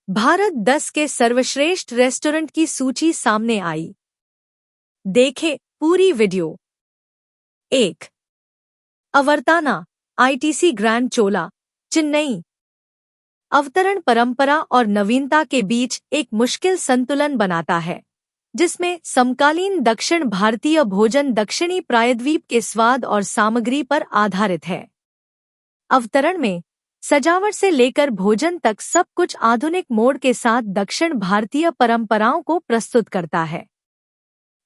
भारत 10 के सर्वश्रेष्ठ रेस्टोरेंट की सूची सामने आई। देखें पूरी वीडियो। 1. अवर्ताना आईटीसी ग्रैंड चोला, चेन्नई। अवतरण परंपरा और नवीनता के बीच एक मुश्किल संतुलन बनाता है, जिसमें समकालीन दक्षिण भारतीय भोजन दक्षिणी प्रायद्वीप के स्वाद और सामग्री पर आधारित है। अवतरण में सजावट से लेकर भोजन तक सब कुछ आधुनिक मोड़ के साथ दक्षिण भारतीय परंपराओं को प्रस्तुत करता है।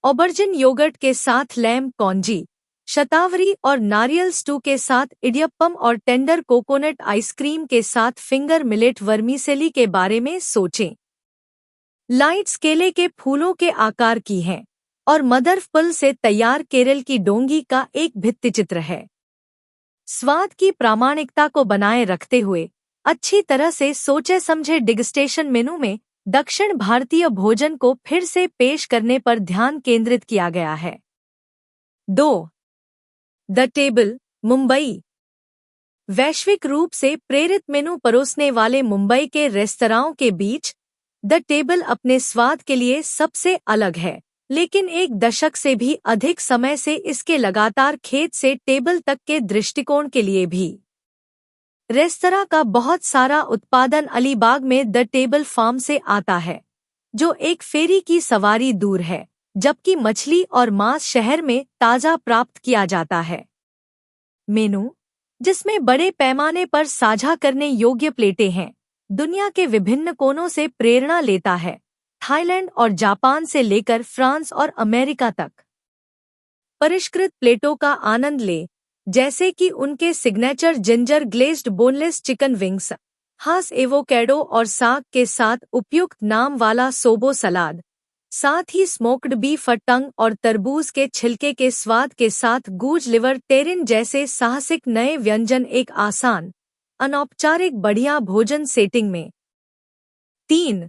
ऑबर्जिन योगर्ट के साथ लैम कॉन्जी, शतावरी और नारियल स्टू के साथ इडियप्पम और टेंडर कोकोनट आइसक्रीम के साथ फिंगर मिलेट वर्मीसेली के बारे में सोचें। लाइट्स केले के फूलों के आकार की हैं और मदर फल से तैयार केरल की डोंगी का एक भित्तिचित्र है। स्वाद की प्रामाणिकता को बनाए रखते हुए अच्छी तरह से सोचे समझे डिगस्टेशन मेनू में दक्षिण भारतीय भोजन को फिर से पेश करने पर ध्यान केंद्रित किया गया है। 2. The table, Mumbai. वैश्विक रूप से प्रेरित मेनू परोसने वाले मुंबई के रेस्तराओं के बीच द टेबल अपने स्वाद के लिए सबसे अलग है, लेकिन एक दशक से भी अधिक समय से इसके लगातार खेत से टेबल तक के दृष्टिकोण के लिए भी। रेस्तरां का बहुत सारा उत्पादन अलीबाग में द टेबल फार्म से आता है, जो एक फेरी की सवारी दूर है, जबकि मछली और मांस शहर में ताज़ा प्राप्त किया जाता है। मेनू, जिसमें बड़े पैमाने पर साझा करने योग्य प्लेटें हैं, दुनिया के विभिन्न कोनों से प्रेरणा लेता है, थाईलैंड और जापान से लेकर फ्रांस और अमेरिका तक। परिष्कृत प्लेटों का आनंद ले, जैसे कि उनके signature ginger glazed boneless chicken wings, हास एवोकेडो और साग के साथ उपयुक्त नाम वाला सोबो सलाद, साथ ही स्मोक्ड बीफ टंग और तरबूज के छिलके के स्वाद के साथ गूज लिवर टेरिन जैसे साहसिक नए व्यंजन एक आसान, अनौपचारिक बढ़िया भोजन सेटिंग में। 3.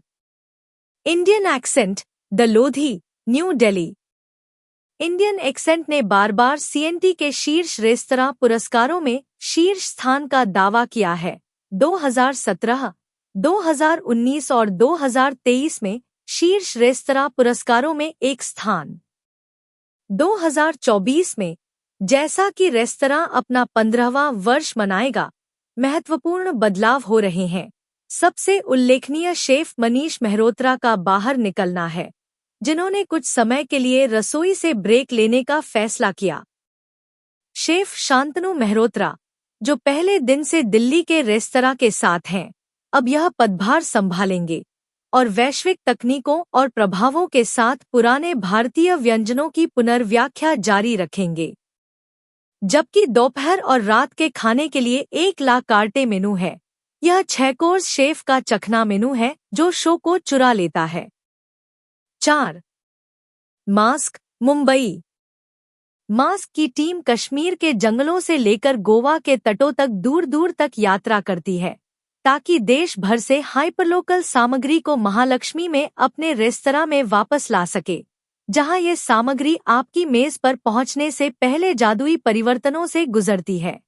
Indian accent, the Lodhi, new Delhi. Indian accent ने बार बार सीएनटी के शीर्ष रेस्तरां पुरस्कारों में शीर्ष स्थान का दावा किया है। 2017, 2019 और 2023 में शीर्ष रेस्तरां पुरस्कारों में एक स्थान। 2024 में, जैसा कि रेस्तरां अपना 15वां वर्ष मनाएगा, महत्वपूर्ण बदलाव हो रहे हैं। सबसे उल्लेखनीय शेफ मनीष मेहरोत्रा का बाहर निकलना है, जिन्होंने कुछ समय के लिए रसोई से ब्रेक लेने का फैसला किया। शेफ शांतनु मेहरोत्रा, जो पहले दिन से दिल्ली के रेस्तरां के साथ हैं, अब यह पदभार संभालेंगे और वैश्विक तकनीकों और प्रभावों के साथ पुराने भारतीय व्यंजनों की पुनर्व्याख्या जारी रखेंगे। जबकि दोपहर और रात के खाने के लिए एक ला कार्टे मेनू है, यह 6 कोर्स शेफ का चखना मेनू है जो शो को चुरा लेता है। 4. मास्क, मुंबई। मास्क की टीम कश्मीर के जंगलों से लेकर गोवा के तटों तक दूर दूर तक यात्रा करती है, ताकि देश भर से हाइपरलोकल सामग्री को महालक्ष्मी में अपने रेस्तरां में वापस ला सके, जहां ये सामग्री आपकी मेज पर पहुंचने से पहले जादुई परिवर्तनों से गुजरती है।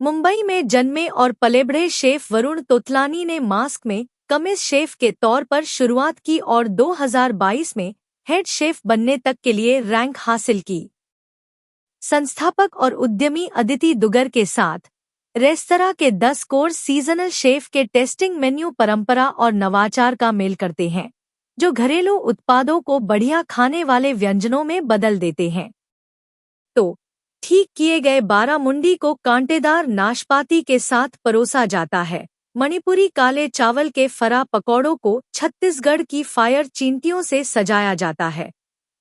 मुंबई में जन्मे और पले बढ़े शेफ वरुण तोतलानी ने मास्क में कमिस शेफ के तौर पर शुरुआत की और 2022 में हेड शेफ बनने तक के लिए रैंक हासिल की। संस्थापक और उद्यमी अदिति दुगर के साथ रेस्तरां के 10 कोर्स सीजनल शेफ के टेस्टिंग मेन्यू परंपरा और नवाचार का मेल करते हैं, जो घरेलू उत्पादों को बढ़िया खाने वाले व्यंजनों में बदल देते हैं। तो ठीक किए गए बारामुंडी को कांटेदार नाशपाती के साथ परोसा जाता है, मणिपुरी काले चावल के फरा पकौड़ों को छत्तीसगढ़ की फायर चींटियों से सजाया जाता है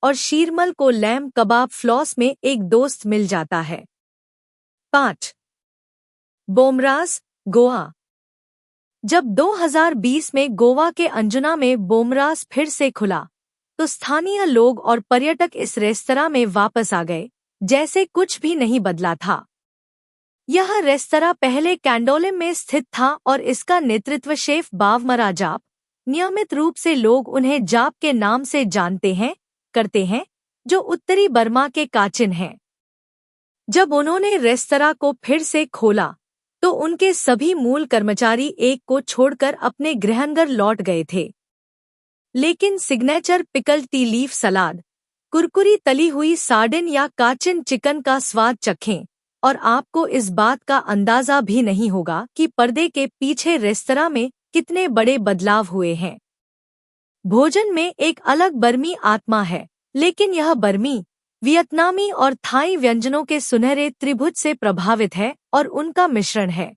और शीरमल को लैम कबाब फ्लॉस में एक दोस्त मिल जाता है। 5. बोमरास, गोवा। जब 2020 में गोवा के अंजुना में बोमरास फिर से खुला, तो स्थानीय लोग और पर्यटक इस रेस्तरां में वापस आ गए, जैसे कुछ भी नहीं बदला था। यह रेस्तरां पहले कैंडोलिम में स्थित था और इसका नेतृत्व शेफ बावमरा जाप, नियमित रूप से लोग उन्हें जाप के नाम से जानते हैं, करते हैं, जो उत्तरी बर्मा के काचिन हैं। जब उन्होंने रेस्तरां को फिर से खोला, तो उनके सभी मूल कर्मचारी एक को छोड़कर अपने गृहनगर लौट गए थे। लेकिन सिग्नेचर पिकल्ड टी लीफ सलाद, कुरकुरी तली हुई सार्डिन या काचिन चिकन का स्वाद चखें और आपको इस बात का अंदाजा भी नहीं होगा कि पर्दे के पीछे रेस्तरां में कितने बड़े बदलाव हुए हैं। भोजन में एक अलग बर्मी आत्मा है, लेकिन यह बर्मी वियतनामी और थाई व्यंजनों के सुनहरे त्रिभुज से प्रभावित है और उनका मिश्रण है।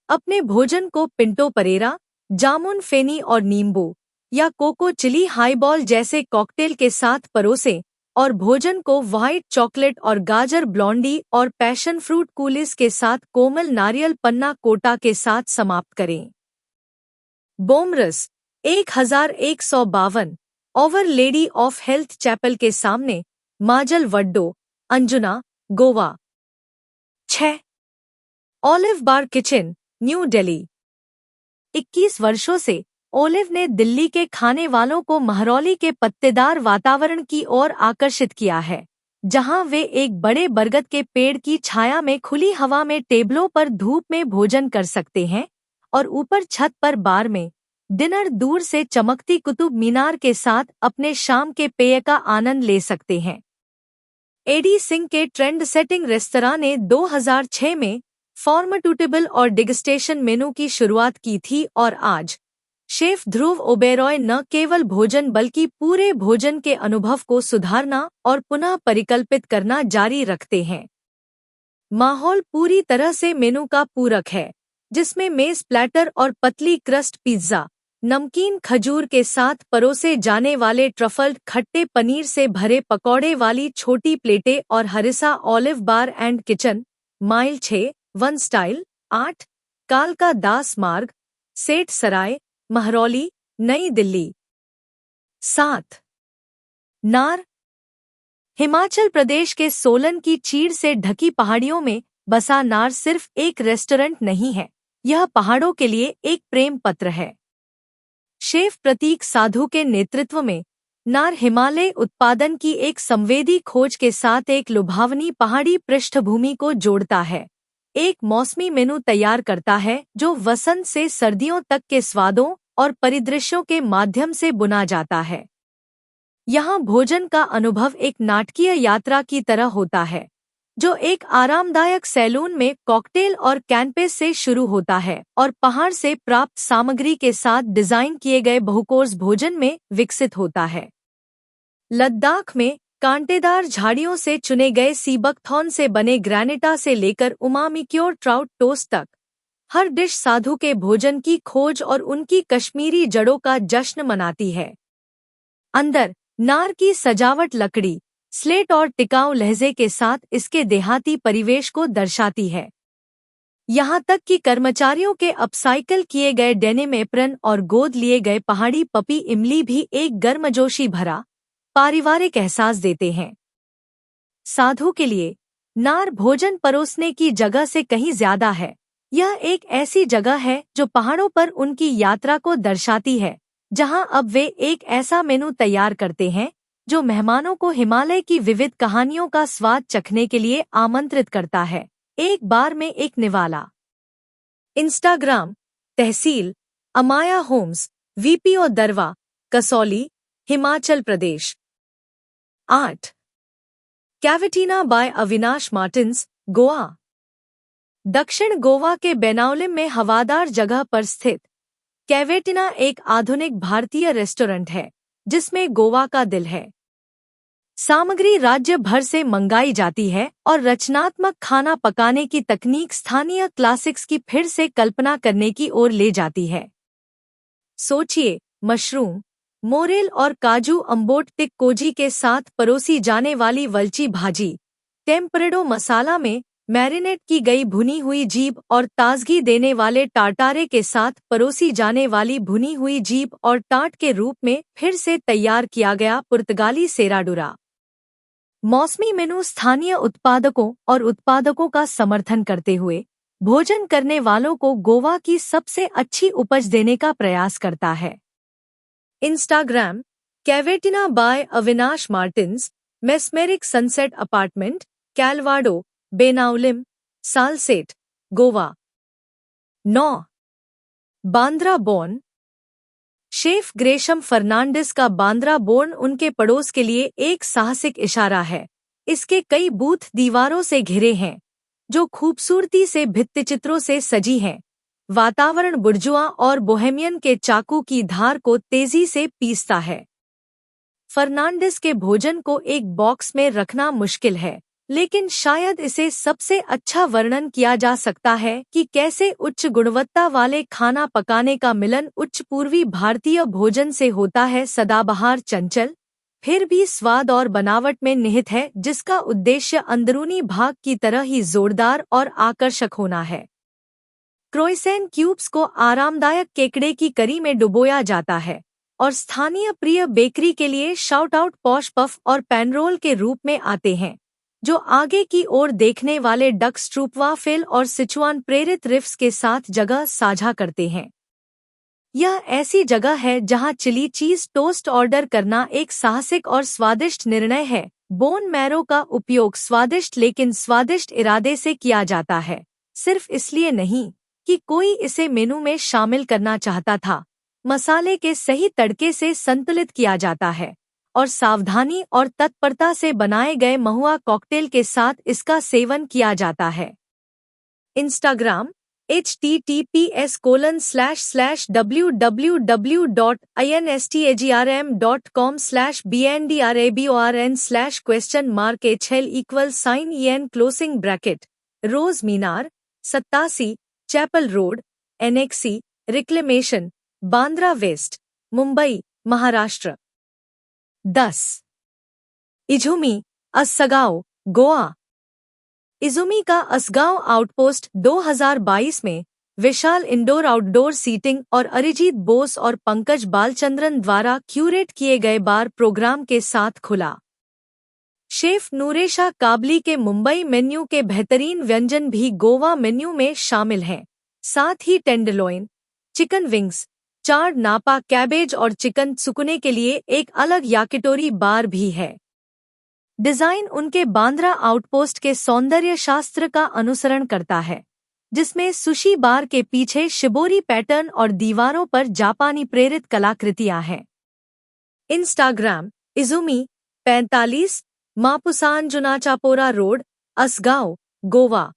अपने भोजन को पिंटो परेरा, जामुन फेनी और नींबू या कोको चिली हाईबॉल जैसे कॉकटेल के साथ परोसें और भोजन को व्हाइट चॉकलेट और गाजर ब्लॉन्डी और पैशन फ्रूट कूलिस के साथ कोमल नारियल पन्ना कोटा के साथ समाप्त करें। Bomra's 1152 Our Lady of Health Chapel के सामने, Mazal Vaddo, Anjuna, Goa. 6. Olive Bar Kitchen, New Delhi. 21 वर्षों से ओलिव ने दिल्ली के खाने वालों को महरौली के पत्तेदार वातावरण की ओर आकर्षित किया है, जहां वे एक बड़े बरगद के पेड़ की छाया में खुली हवा में टेबलों पर धूप में भोजन कर सकते हैं और ऊपर छत पर बार में डिनर दूर से चमकती कुतुब मीनार के साथ अपने शाम के पेय का आनंद ले सकते हैं। एडी सिंह के ट्रेंड सेटिंग रेस्तरां ने 2006 में फॉर्मेटूटेबल और डिगस्टेशन मेनू की शुरुआत की थी और आज शेफ ध्रुव ओबेरॉय न केवल भोजन बल्कि पूरे भोजन के अनुभव को सुधारना और पुनः परिकल्पित करना जारी रखते हैं। माहौल पूरी तरह से मेनू का पूरक है, जिसमें मेज प्लैटर और पतली क्रस्ट पिज्जा, नमकीन खजूर के साथ परोसे जाने वाले ट्रफल्ड खट्टे पनीर से भरे पकौड़े वाली छोटी प्लेटें और Harissa Olive Bar and Kitchen, mile 6, one style 8, कालका दास मार्ग, सेठ सराय, महरौली, नई दिल्ली। 7. नार। हिमाचल प्रदेश के सोलन की चीड़ से ढकी पहाड़ियों में बसा नार सिर्फ एक रेस्टोरेंट नहीं है, यह पहाड़ों के लिए एक प्रेम पत्र है। शेफ प्रतीक साधु के नेतृत्व में नार हिमालय उत्पादन की एक संवेदी खोज के साथ एक लुभावनी पहाड़ी पृष्ठभूमि को जोड़ता है, एक मौसमी मेनू तैयार करता है जो वसंत से सर्दियों तक के स्वादों और परिदृश्यों के माध्यम से बुना जाता है। यहाँ भोजन का अनुभव एक नाटकीय यात्रा की तरह होता है, जो एक आरामदायक सैलून में कॉकटेल और कैनपेस से शुरू होता है और पहाड़ से प्राप्त सामग्री के साथ डिजाइन किए गए बहुकोर्स भोजन में विकसित होता है। लद्दाख में कांटेदार झाड़ियों से चुने गए सीबकथॉर्न से बने ग्रैनिटा से लेकर उमामिक्योर ट्राउट टोस्ट तक, हर डिश साधु के भोजन की खोज और उनकी कश्मीरी जड़ों का जश्न मनाती है। अंदर नार की सजावट लकड़ी, स्लेट और टिकाऊ लहजे के साथ इसके देहाती परिवेश को दर्शाती है। यहाँ तक कि कर्मचारियों के अपसाइकल किए गए डेनिम एप्रन और गोद लिए गए पहाड़ी पपी इमली भी एक गर्मजोशी भरा पारिवारिक एहसास देते हैं। साधु के लिए नार भोजन परोसने की जगह से कहीं ज्यादा है। यह एक ऐसी जगह है जो पहाड़ों पर उनकी यात्रा को दर्शाती है, जहां अब वे एक ऐसा मेनू तैयार करते हैं जो मेहमानों को हिमालय की विविध कहानियों का स्वाद चखने के लिए आमंत्रित करता है। एक बार में एक निवाला। इंस्टाग्राम, तहसील अमाया होम्स, वीपीओ दरवा, कसौली, हिमाचल प्रदेश। 8. कैवेटिना by Avinash Martins, Goa. दक्षिण गोवा के बेनाउलिम में हवादार जगह पर स्थित कैवेटिना एक आधुनिक भारतीय रेस्टोरेंट है, जिसमें गोवा का दिल है। सामग्री राज्य भर से मंगाई जाती है और रचनात्मक खाना पकाने की तकनीक स्थानीय क्लासिक्स की फिर से कल्पना करने की ओर ले जाती है। सोचिए, मशरूम, मोरेल और काजू अम्बोट टिक कोजी के साथ परोसी जाने वाली वल्ची भाजी, टेम्परेडो मसाला में मैरिनेट की गई भुनी हुई जीभ और ताजगी देने वाले टार्टारे के साथ परोसी जाने वाली भुनी हुई जीभ और टार्ट के रूप में फिर से तैयार किया गया पुर्तगाली सेराडुरा। मौसमी मेनू स्थानीय उत्पादकों और उत्पादकों का समर्थन करते हुए भोजन करने वालों को गोवा की सबसे अच्छी उपज देने का प्रयास करता है। Instagram, Cavatina by Avinash Martins, mesmeric sunset apartment, Calvaddo, Benaulim, Salcete, Goa. 9. Bandra born. Chef Gresham Fernandes का बांद्रा बोर्न उनके पड़ोस के लिए एक साहसिक इशारा है। इसके कई बूथ दीवारों से घिरे हैं, जो खूबसूरती से भित्तिचित्रों से सजी हैं। वातावरण बुर्जुआ और बोहेमियन के चाकू की धार को तेजी से पीसता है। फर्नांडिस के भोजन को एक बॉक्स में रखना मुश्किल है, लेकिन शायद इसे सबसे अच्छा वर्णन किया जा सकता है कि कैसे उच्च गुणवत्ता वाले खाना पकाने का मिलन उच्च पूर्वी भारतीय भोजन से होता है। सदाबहार, चंचल, फिर भी स्वाद और बनावट में निहित है, जिसका उद्देश्य अंदरूनी भाग की तरह ही जोरदार और आकर्षक होना है। क्रोइसेंट क्यूब्स को आरामदायक केकड़े की करी में डुबोया जाता है और स्थानीय प्रिय बेकरी के लिए शाउट आउट पॉश पफ और पैनरोल के रूप में आते हैं, जो आगे की ओर देखने वाले डक स्ट्रूपवाफेल और सिचुआन प्रेरित रिफ्स के साथ जगह साझा करते हैं। यह ऐसी जगह है जहां चिली चीज टोस्ट ऑर्डर करना एक साहसिक और स्वादिष्ट निर्णय है। बोन मैरो का उपयोग स्वादिष्ट लेकिन स्वादिष्ट इरादे से किया जाता है, सिर्फ इसलिए नहीं कि कोई इसे मेनू में शामिल करना चाहता था। मसाले के सही तड़के से संतुलित किया जाता है और सावधानी और तत्परता से बनाए गए महुआ कॉकटेल के साथ इसका सेवन किया जाता है। Instagram https://www.instagram.com/bndraborn/question_HL=sign Rose Minar 87 Chapel Road Annexe Reclamation Bandra West Mumbai Maharashtra. 10. Izumi Assagao Goa. Izumi का असगांव आउटपोस्ट 2022 में विशाल इंडोर आउटडोर सीटिंग और अरिजीत बोस और पंकज बालचंद्रन द्वारा क्यूरेट किए गए बार प्रोग्राम के साथ खुला। शेफ नूरेशा काबली के मुंबई मेन्यू के बेहतरीन व्यंजन भी गोवा मेन्यू में शामिल हैं। साथ ही टेंडरलॉइन, चिकन विंग्स, चार नापा कैबेज और चिकन सुकुने के लिए एक अलग याकिटोरी बार भी है। डिजाइन उनके बांद्रा आउटपोस्ट के सौंदर्य शास्त्र का अनुसरण करता है, जिसमें सुशी बार के पीछे शिबोरी पैटर्न और दीवारों पर जापानी प्रेरित कलाकृतियां हैं। इंस्टाग्राम इजुमी 45 मापुसान जुनाचापोरा रोड असगांव गोवा।